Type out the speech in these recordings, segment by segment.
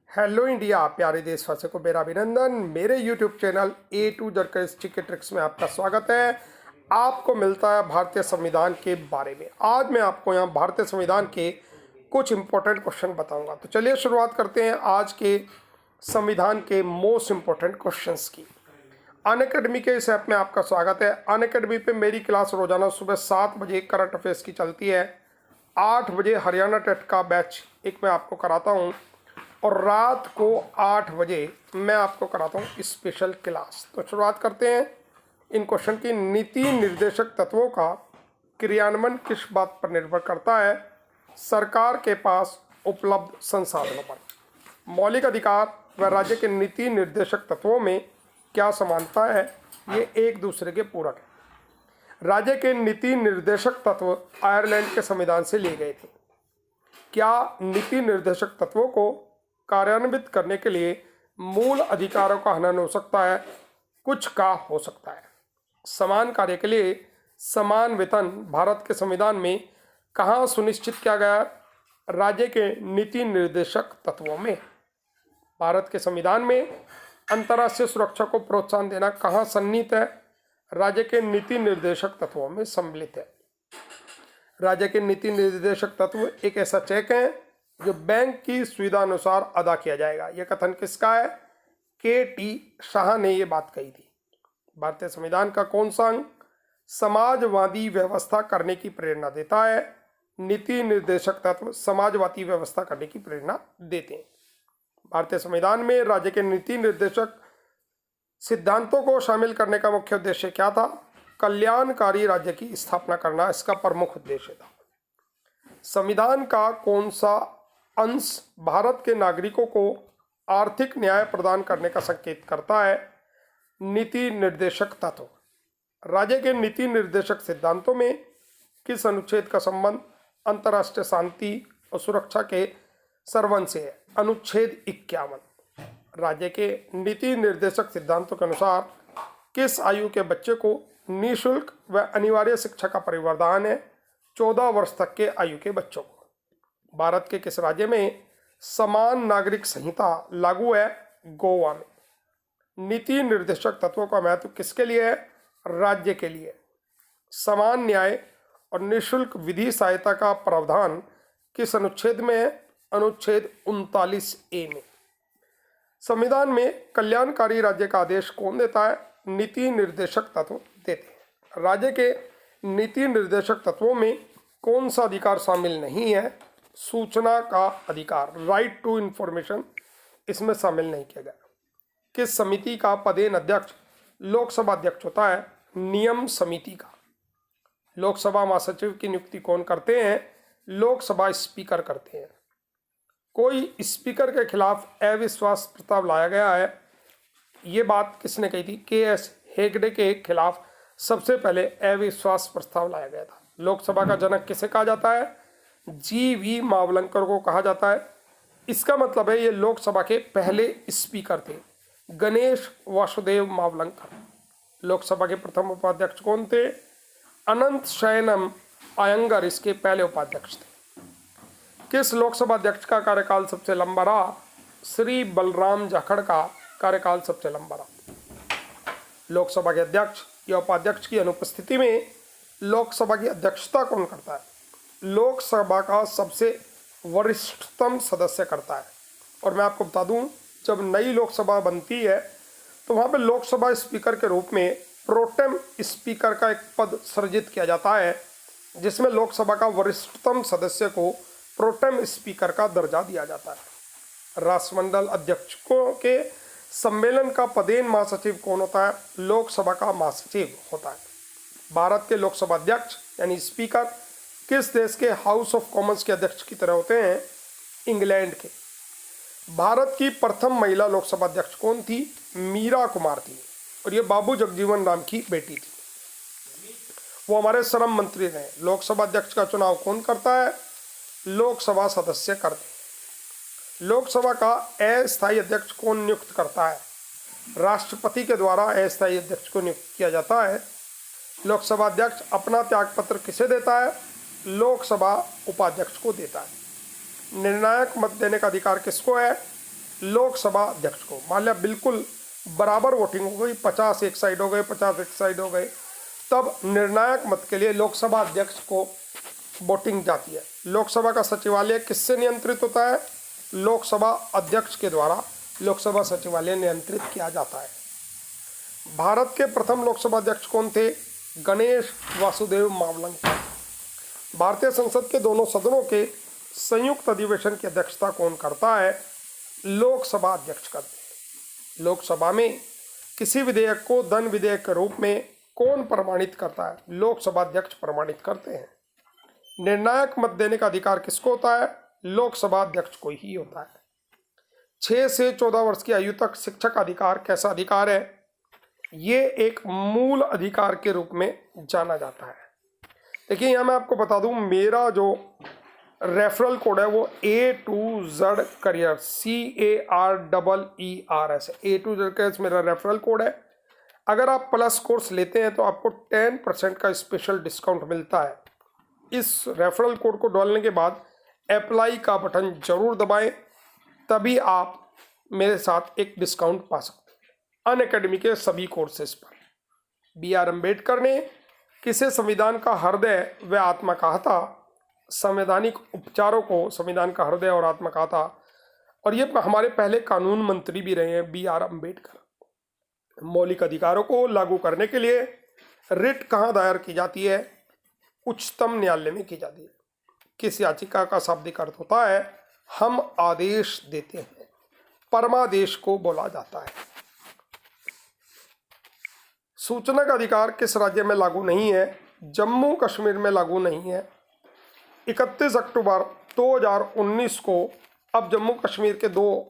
Hello India, प्यारे देशवासियों को मेरा अभिनंदन। मेरे YouTube channel A to Z के ट्रिक्स में आपका स्वागत है। आपको मिलता है भारतीय संविधान के बारे में। आज मैं आपको यहाँ भारतीय संविधान के कुछ इंपॉर्टेंट क्वेश्चन बताऊंगा। तो चलिए शुरुआत करते हैं आज के संविधान के मोस्ट इंपॉर्टेंट क्वेश्चंस की। अनअकैडमी के इस ऐप में आपका स्वागत है। अनअकैडमी पे मेरी क्लास रोजाना सुबह 7 बजे करंट अफेयर्स की चलती है। 8 बजे हरियाणा टेट का बैच एक मैं आपको कराता हूँ और रात को 8 बजे मैं आपको कराता हूँ स्पेशल क्लास। तो शुरुआत करते हैं इन क्वेश्चन की। नीति निर्देशक तत्वों का क्रियान्वयन किस बात पर निर्भर करता है? सरकार के पास उपलब्ध संसाधनों पर। मौलिक अधिकार व राज्य के नीति निर्देशक तत्वों में क्या समानता है? ये एक दूसरे के पूरक है। राज्य के नीति निर्देशक तत्व आयरलैंड के संविधान से लिए गए थे। क्या नीति निर्देशक तत्वों को कार्यान्वित करने के लिए मूल अधिकारों का हनन हो सकता है? कुछ का हो सकता है। समान कार्य के लिए समान वेतन भारत के संविधान में कहाँ सुनिश्चित किया गया? राज्य के नीति निर्देशक तत्वों में। भारत के संविधान में अंतर्राष्ट्रीय सुरक्षा को प्रोत्साहन देना कहाँ सन्निहित है? राज्य के नीति निर्देशक तत्वों में सम्मिलित है। राज्य के नीति निर्देशक तत्व एक ऐसा चेक है जो बैंक की सुविधा अनुसार अदा किया जाएगा। यह कथन किसका है? के.टी. शाह ने यह बात कही थी। भारतीय संविधान का कौन सा अंग समाजवादी व्यवस्था करने की प्रेरणा देता है? नीति निर्देशक तत्व समाजवादी व्यवस्था करने की प्रेरणा देते हैं। भारतीय संविधान में राज्य के नीति निर्देशक सिद्धांतों को शामिल करने का मुख्य उद्देश्य क्या था? कल्याणकारी राज्य की स्थापना करना इसका प्रमुख उद्देश्य था। संविधान का कौन सा अंश भारत के नागरिकों को आर्थिक न्याय प्रदान करने का संकेत करता है? नीति निर्देशक तत्व। राज्य के नीति निर्देशक सिद्धांतों में किस अनुच्छेद का संबंध अंतर्राष्ट्रीय शांति और सुरक्षा के सर्वन से है? अनुच्छेद 51। राज्य के नीति निर्देशक सिद्धांतों के अनुसार किस आयु के बच्चे को निःशुल्क व अनिवार्य शिक्षा का प्रावधान है? 14 वर्ष तक के आयु के बच्चों को। भारत के किस राज्य में समान नागरिक संहिता लागू है? गोवा में। नीति निर्देशक तत्वों का महत्व किसके लिए है? राज्य के लिए। समान न्याय और निःशुल्क विधि सहायता का प्रावधान किस अनुच्छेद में है? अनुच्छेद 39A में। संविधान में कल्याणकारी राज्य का आदेश कौन देता है? नीति निर्देशक तत्व देते हैं। राज्य के नीति निर्देशक तत्वों में कौन सा अधिकार शामिल नहीं है? सूचना का अधिकार, राइट टू इंफॉर्मेशन, इसमें शामिल नहीं किया गया। किस समिति का पदेन अध्यक्ष लोकसभा अध्यक्ष होता है? नियम समिति का। लोकसभा महासचिव की नियुक्ति कौन करते हैं? लोकसभा स्पीकर करते हैं। कोई स्पीकर के खिलाफ अविश्वास प्रस्ताव लाया गया है, ये बात किसने कही थी? के.एस. हेगड़े के खिलाफ सबसे पहले अविश्वास प्रस्ताव लाया गया था। लोकसभा का जनक किसे कहा जाता है? जी.वी. मावलंकर को कहा जाता है। इसका मतलब है ये लोकसभा के पहले स्पीकर थे, गणेश वासुदेव मावलंकर। लोकसभा के प्रथम उपाध्यक्ष कौन थे? अनंत शयनम अयंगर इसके पहले उपाध्यक्ष थे। किस लोकसभा अध्यक्ष का कार्यकाल सबसे लंबा रहा? श्री बलराम जाखड़ का कार्यकाल सबसे लंबा रहा। लोकसभा के अध्यक्ष या उपाध्यक्ष की अनुपस्थिति में लोकसभा की अध्यक्षता कौन करता है? लोकसभा का सबसे वरिष्ठतम सदस्य करता है। और मैं आपको बता दूं, जब नई लोकसभा बनती है तो वहाँ पे लोकसभा स्पीकर के रूप में प्रोटेम स्पीकर का एक पद सृजित किया जाता है, जिसमें लोकसभा का वरिष्ठतम सदस्य को प्रोटेम स्पीकर का दर्जा दिया जाता है। राष्ट्रमंडल अध्यक्षों के सम्मेलन का पदेन महासचिव कौन होता है? लोकसभा का महासचिव होता है। भारत के लोकसभा अध्यक्ष यानी स्पीकर किस देश के हाउस ऑफ कॉमन्स के अध्यक्ष की तरह होते हैं? इंग्लैंड के। भारत की प्रथम महिला लोकसभा अध्यक्ष कौन थी? मीरा कुमार थी और ये बाबू जगजीवन राम की बेटी थी। वो हमारे श्रम मंत्री रहे। लोकसभा अध्यक्ष का चुनाव कौन करता है? लोकसभा सदस्य करते हैं। लोकसभा का अस्थायी अध्यक्ष कौन नियुक्त करता है? राष्ट्रपति के द्वारा अस्थायी अध्यक्ष को नियुक्त किया जाता है। लोकसभा अध्यक्ष अपना त्यागपत्र किसे देता है? लोकसभा उपाध्यक्ष को देता है। निर्णायक मत देने का अधिकार किसको है? लोकसभा अध्यक्ष को। मान लिया बिल्कुल बराबर वोटिंग हो गई, 50 एक साइड हो गए, 50 एक साइड हो गए, तब निर्णायक मत के लिए लोकसभा अध्यक्ष को वोटिंग जाती है। लोकसभा का सचिवालय किससे नियंत्रित होता है? लोकसभा अध्यक्ष के द्वारा लोकसभा सचिवालय नियंत्रित किया जाता है। भारत के प्रथम लोकसभा अध्यक्ष कौन थे? गणेश वासुदेव मावलंकर। भारतीय संसद के दोनों सदनों के संयुक्त अधिवेशन की अध्यक्षता कौन करता है? लोकसभा अध्यक्ष करते हैं। लोकसभा में किसी विधेयक को धन विधेयक के रूप में कौन प्रमाणित करता है? लोकसभा अध्यक्ष प्रमाणित करते हैं। निर्णायक मत देने का अधिकार किसको होता है? लोकसभा अध्यक्ष को ही होता है। 6 से 14 वर्ष की आयु तक शिक्षा का अधिकार कैसा अधिकार है? ये एक मूल अधिकार के रूप में जाना जाता है। देखिए यहाँ मैं आपको बता दूं, मेरा जो रेफरल कोड है वो A2Z career CAREERS A2Z careers मेरा रेफरल कोड है। अगर आप प्लस कोर्स लेते हैं तो आपको 10% का स्पेशल डिस्काउंट मिलता है। इस रेफरल कोड को डालने के बाद अप्लाई का बटन जरूर दबाएं, तभी आप मेरे साथ एक डिस्काउंट पा सकते हैं अनअकैडमी के सभी कोर्सेज पर। BR अम्बेडकर ने किसे संविधान का हृदय व आत्मा कहा था? संवैधानिक उपचारों को संविधान का हृदय और आत्मा कहा था, और ये हमारे पहले कानून मंत्री भी रहे हैं BR अम्बेडकर। मौलिक अधिकारों को लागू करने के लिए रिट कहाँ दायर की जाती है? उच्चतम न्यायालय में की जाती है। किस याचिका का शाब्दिक अर्थ होता है? हम आदेश देते हैं। परमादेश को बोला जाता है। सूचना का अधिकार किस राज्य में लागू नहीं है? जम्मू कश्मीर में लागू नहीं है। 31 अक्टूबर 2019 को अब जम्मू कश्मीर के 2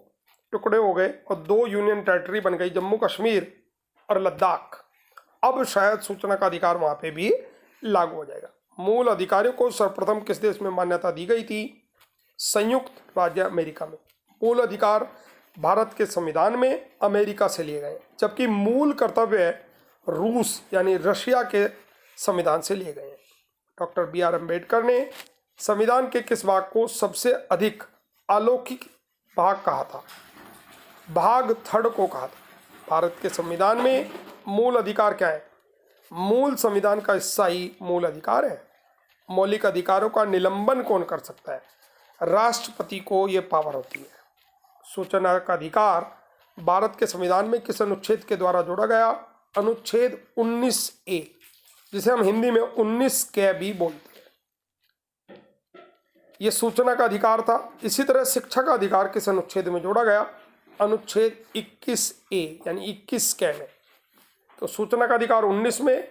टुकड़े हो गए और 2 यूनियन टेरिटरी बन गई, जम्मू कश्मीर और लद्दाख। अब शायद सूचना का अधिकार वहाँ पे भी लागू हो जाएगा। मूल अधिकारियों को सर्वप्रथम किस देश में मान्यता दी गई थी? संयुक्त राज्य अमेरिका में। मूल अधिकार भारत के संविधान में अमेरिका से लिए गए, जबकि मूल कर्तव्य रूस यानी रशिया के संविधान से लिए गए हैं। डॉक्टर BR अम्बेडकर ने संविधान के किस भाग को सबसे अधिक अलौकिक भाग कहा था? भाग 3 को कहा था। भारत के संविधान में मूल अधिकार क्या है? मूल संविधान का हिस्सा ही मूल अधिकार है। मौलिक अधिकारों का निलंबन कौन कर सकता है? राष्ट्रपति को ये पावर होती है। सूचना का अधिकार भारत के संविधान में किस अनुच्छेद के द्वारा जोड़ा गया? अनुच्छेद 19A, जिसे हम हिंदी में 19 के भी बोलते हैं। ये सूचना का अधिकार था। इसी तरह शिक्षा का अधिकार किस अनुच्छेद में जोड़ा गया? अनुच्छेद 21A यानी 21 के में। तो सूचना का अधिकार 19 में,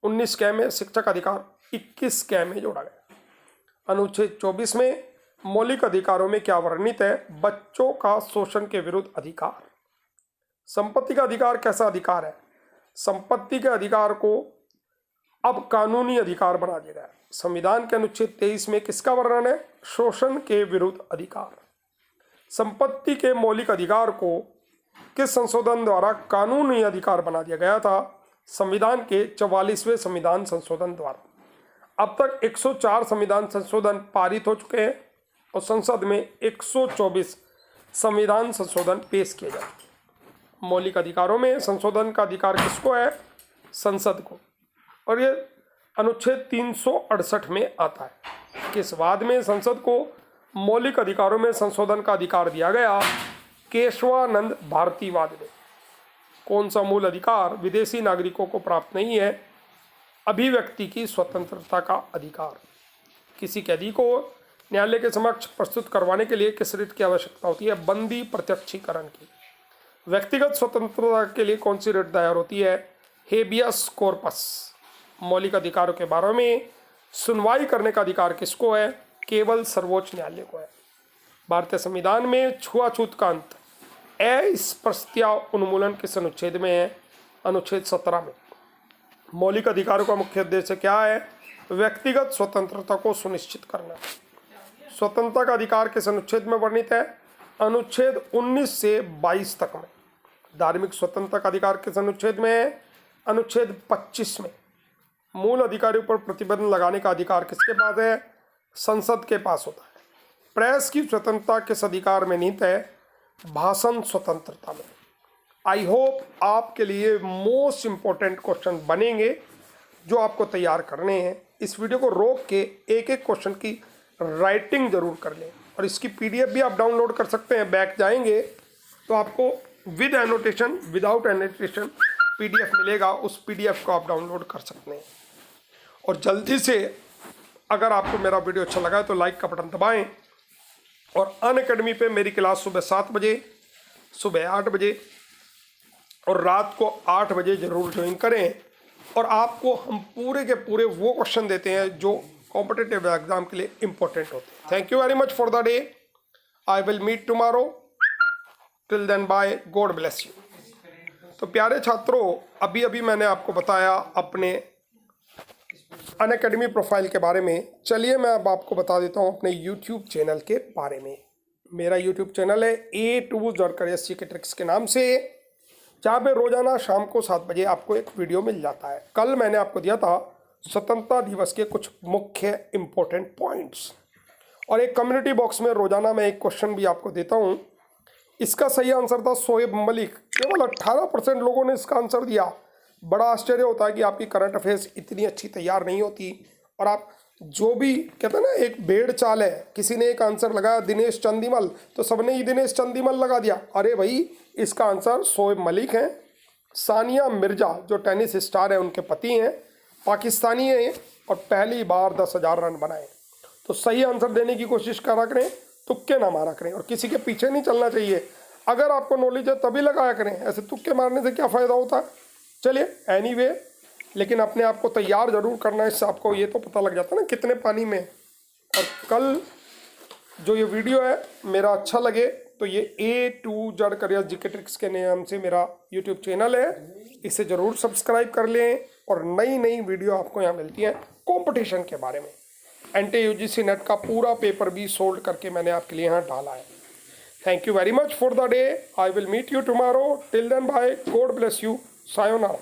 19 के में, शिक्षा का अधिकार 21 के में जोड़ा गया। अनुच्छेद 24 में मौलिक अधिकारों में क्या वर्णित है? बच्चों का शोषण के विरुद्ध अधिकार। संपत्ति का अधिकार कैसा अधिकार है? संपत्ति के अधिकार को अब कानूनी अधिकार बना दिया गया। संविधान के अनुच्छेद 23 में किसका वर्णन है? शोषण के विरुद्ध अधिकार। संपत्ति के मौलिक अधिकार को किस संशोधन द्वारा कानूनी अधिकार बना दिया गया था? संविधान के 44वें संविधान संशोधन द्वारा। अब तक 104 संविधान संशोधन पारित हो चुके हैं और संसद में 124 संविधान संशोधन पेश किए जाते हैं। मौलिक अधिकारों में संशोधन का अधिकार किसको है? संसद को। और ये अनुच्छेद 368 में आता है। किस वाद में संसद को मौलिक अधिकारों में संशोधन का अधिकार दिया गया? केशवानंद भारती वाद में। कौन सा मूल अधिकार विदेशी नागरिकों को प्राप्त नहीं है? अभिव्यक्ति की स्वतंत्रता का अधिकार। किसी कैदी को न्यायालय के समक्ष प्रस्तुत करवाने के लिए किस रिट की आवश्यकता होती है? बंदी प्रत्यक्षीकरण की। व्यक्तिगत स्वतंत्रता के लिए कौन सी रिट दायर होती है? Habeas corpus. मौलिक अधिकारों के बारे में सुनवाई करने का अधिकार किसको है? केवल सर्वोच्च न्यायालय को है। भारतीय संविधान में छुआछूत का अंत अस्पृश्यता उन्मूलन किस अनुच्छेद में है? अनुच्छेद 17 में। मौलिक अधिकारों का मुख्य उद्देश्य क्या है? व्यक्तिगत स्वतंत्रता को सुनिश्चित करना। स्वतंत्रता का अधिकार किस अनुच्छेद में वर्णित है? अनुच्छेद 19 से 22 तक में। धार्मिक स्वतंत्रता का अधिकार किस अनुच्छेद में है? अनुच्छेद 25 में। मूल अधिकारियों पर प्रतिबंध लगाने का अधिकार किसके पास है? संसद के पास होता है। प्रेस की स्वतंत्रता किस अधिकार में निहित है? भाषण स्वतंत्रता में। आई होप आपके लिए मोस्ट इम्पोर्टेंट क्वेश्चन बनेंगे जो आपको तैयार करने हैं। इस वीडियो को रोक के एक एक क्वेश्चन की राइटिंग जरूर कर लें, और इसकी पीडीएफ भी आप डाउनलोड कर सकते हैं। बैक जाएंगे तो आपको with annotation, without annotation PDF मिलेगा, उस पीडीएफ को आप डाउनलोड कर सकते हैं। और जल्दी से अगर आपको मेरा वीडियो अच्छा लगा है तो लाइक का बटन दबाएं, और अनअकैडमी पे मेरी क्लास सुबह 7 बजे, सुबह 8 बजे और रात को 8 बजे ज़रूर ज्वाइन करें। और आपको हम पूरे के पूरे वो क्वेश्चन देते हैं जो कॉम्पिटिटिव एग्जाम के लिए इम्पोर्टेंट होते हैं। Thank you very much for the day. I will meet tomorrow. Till then bye, God bless you. तो प्यारे छात्रों, अभी अभी मैंने आपको बताया अपने अनअकैडमी प्रोफाइल के बारे में। चलिए मैं अब आपको बता देता हूँ अपने यूट्यूब चैनल के बारे में। मेरा यूट्यूब चैनल है A2 जॉर्करियस जीके ट्रिक्स के नाम से, जहाँ पे रोजाना शाम को 7 बजे आपको एक वीडियो मिल जाता है। कल मैंने आपको दिया था स्वतंत्रता दिवस के कुछ मुख्य इम्पोर्टेंट पॉइंट्स, और एक कम्युनिटी बॉक्स में रोजाना मैं एक क्वेश्चन भी आपको देता हूँ। इसका सही आंसर था शोएब मलिक। केवल 18% लोगों ने इसका आंसर दिया। बड़ा आश्चर्य होता है कि आपकी करंट अफेयर्स इतनी अच्छी तैयार नहीं होती, और आप जो भी कहते हैं ना, एक भेड़ चाल है। किसी ने एक आंसर लगाया दिनेश चंदीमल, तो सबने ही दिनेश चंदीमल लगा दिया। अरे भाई, इसका आंसर शोएब मलिक है। सानिया मिर्जा जो टेनिस स्टार है, उनके पति हैं, पाकिस्तानी हैं, और पहली बार 10,000 रन बनाए। तो सही आंसर देने की कोशिश करा करें, तुक्के ना मारा करें, और किसी के पीछे नहीं चलना चाहिए। अगर आपको नॉलेज है तभी लगाया करें, ऐसे तुक्के मारने से क्या फ़ायदा होता है। चलिए एनीवे, लेकिन अपने आप को तैयार जरूर करना है। इससे आपको ये तो पता लग जाता है ना कितने पानी में। और कल जो ये वीडियो है मेरा अच्छा लगे तो ये A2 जॉर्करियस जीके ट्रिक्स के नाम से मेरा यूट्यूब चैनल है, इसे ज़रूर सब्सक्राइब कर लें। और नई नई वीडियो आपको यहाँ मिलती है कंपटीशन के बारे में। NT-UGC नेट का पूरा पेपर भी सोल्व करके मैंने आपके लिए यहाँ डाला है। Thank you very much for the day. I will meet you tomorrow. Till then bye, God bless you. Sayonara.